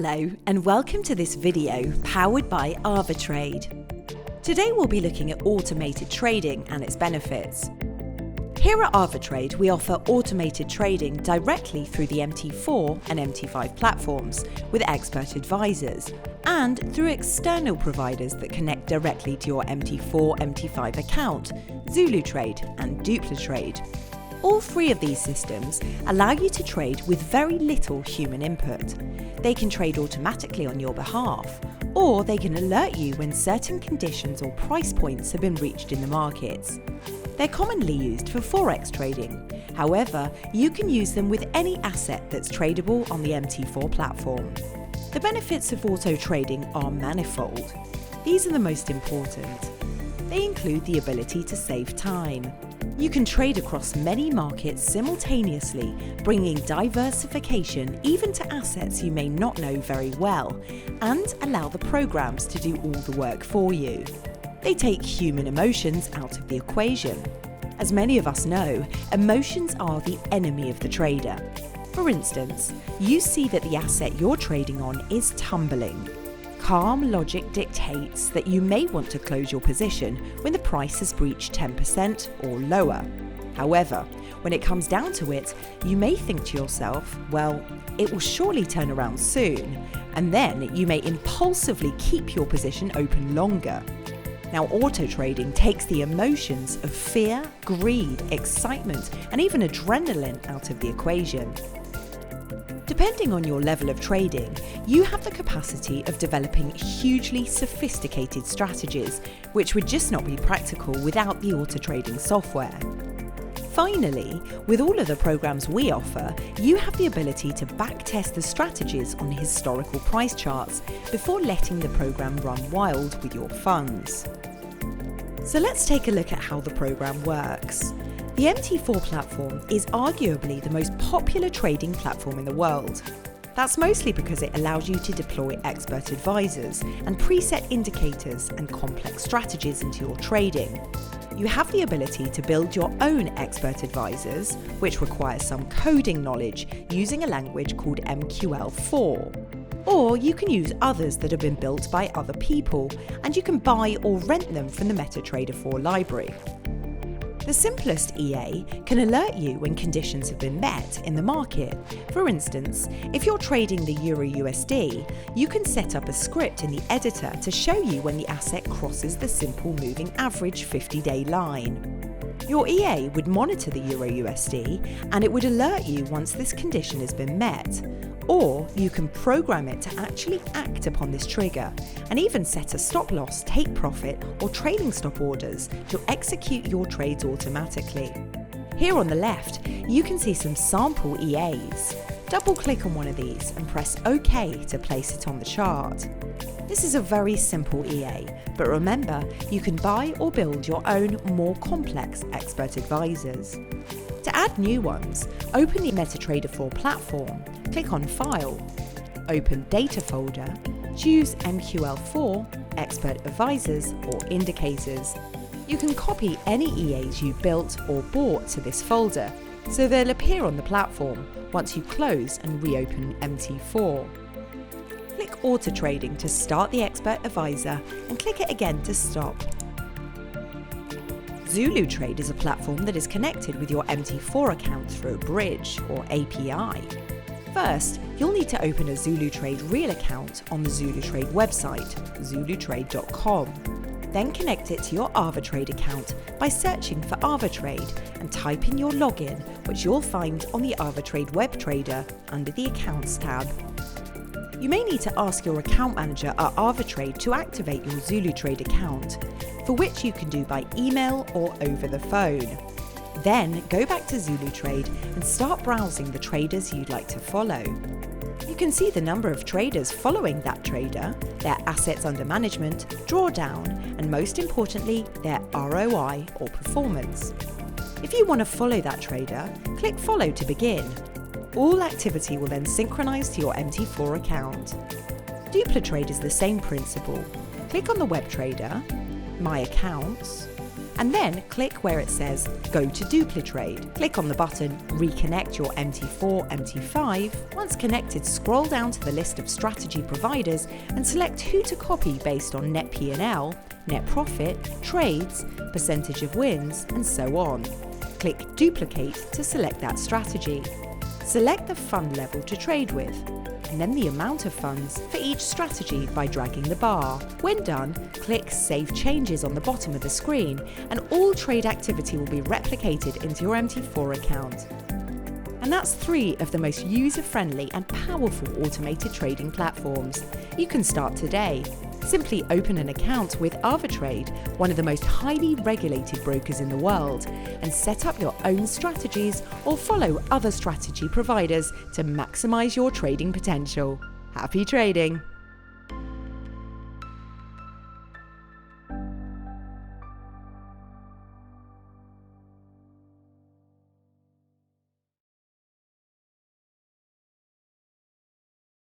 Hello and welcome to this video powered by AvaTrade. Today we'll be looking at automated trading and its benefits. Here at AvaTrade we offer automated trading directly through the MT4 and MT5 platforms with expert advisors and through external providers that connect directly to your MT4, MT5 account, ZuluTrade and DupliTrade. All three of these systems allow you to trade with very little human input. They can trade automatically on your behalf, or they can alert you when certain conditions or price points have been reached in the markets. They're commonly used for forex trading. However, you can use them with any asset that's tradable on the MT4 platform. The benefits of auto trading are manifold. These are the most important. They include the ability to save time. You can trade across many markets simultaneously, bringing diversification even to assets you may not know very well, and allow the programs to do all the work for you. They take human emotions out of the equation. As many of us know, emotions are the enemy of the trader. For instance, you see that the asset you're trading on is tumbling. Calm logic dictates that you may want to close your position when the price has breached 10% or lower. However, when it comes down to it, you may think to yourself, well, it will surely turn around soon, and then you may impulsively keep your position open longer. Now, auto trading takes the emotions of fear, greed, excitement, and even adrenaline out of the equation. Depending on your level of trading, you have the capacity of developing hugely sophisticated strategies, which would just not be practical without the auto trading software. Finally, with all of the programs we offer, you have the ability to backtest the strategies on historical price charts before letting the program run wild with your funds. So let's take a look at how the program works. The MT4 platform is arguably the most popular trading platform in the world. That's mostly because it allows you to deploy expert advisors and preset indicators and complex strategies into your trading. You have the ability to build your own expert advisors, which requires some coding knowledge using a language called MQL4. Or you can use others that have been built by other people, and you can buy or rent them from the MetaTrader 4 library. The simplest EA can alert you when conditions have been met in the market. For instance, if you're trading the Euro-USD, you can set up a script in the editor to show you when the asset crosses the simple moving average 50-day line. Your EA would monitor the Euro-USD and it would alert you once this condition has been met. Or you can program it to actually act upon this trigger and even set a stop loss, take profit or trailing stop orders to execute your trades automatically. Here on the left, you can see some sample EAs. Double click on one of these and press OK to place it on the chart. This is a very simple EA, but remember, you can buy or build your own more complex expert advisors. To add new ones, open the MetaTrader 4 platform, click on File, open Data folder, choose MQL4, Expert Advisors or Indicators. You can copy any EAs you built or bought to this folder, so they'll appear on the platform once you close and reopen MT4. Click Auto Trading to start the Expert Advisor and click it again to stop. ZuluTrade is a platform that is connected with your MT4 account through a bridge or API. First, you'll need to open a ZuluTrade Real account on the ZuluTrade website, ZuluTrade.com. Then connect it to your AvaTrade account by searching for AvaTrade and type in your login, which you'll find on the AvaTrade web trader under the Accounts tab. You may need to ask your account manager at AvaTrade to activate your ZuluTrade account, for which you can do by email or over the phone. Then go back to ZuluTrade and start browsing the traders you'd like to follow. You can see the number of traders following that trader, their assets under management, drawdown, and most importantly, their ROI or performance. If you want to follow that trader, click Follow to begin. All activity will then synchronize to your MT4 account. DupliTrade is the same principle. Click on the web trader, My Accounts, and then click where it says Go to DupliTrade. Click on the button Reconnect your MT4, MT5. Once connected, scroll down to the list of strategy providers and select who to copy based on net P&L, net profit, trades, percentage of wins, and so on. Click Duplicate to select that strategy. Select the fund level to trade with, and then the amount of funds for each strategy by dragging the bar. When done, click Save Changes on the bottom of the screen, and all trade activity will be replicated into your MT4 account. And that's 3 of the most user-friendly and powerful automated trading platforms. You can start today. Simply open an account with AvaTrade, one of the most highly regulated brokers in the world, and set up your own strategies or follow other strategy providers to maximize your trading potential. Happy trading!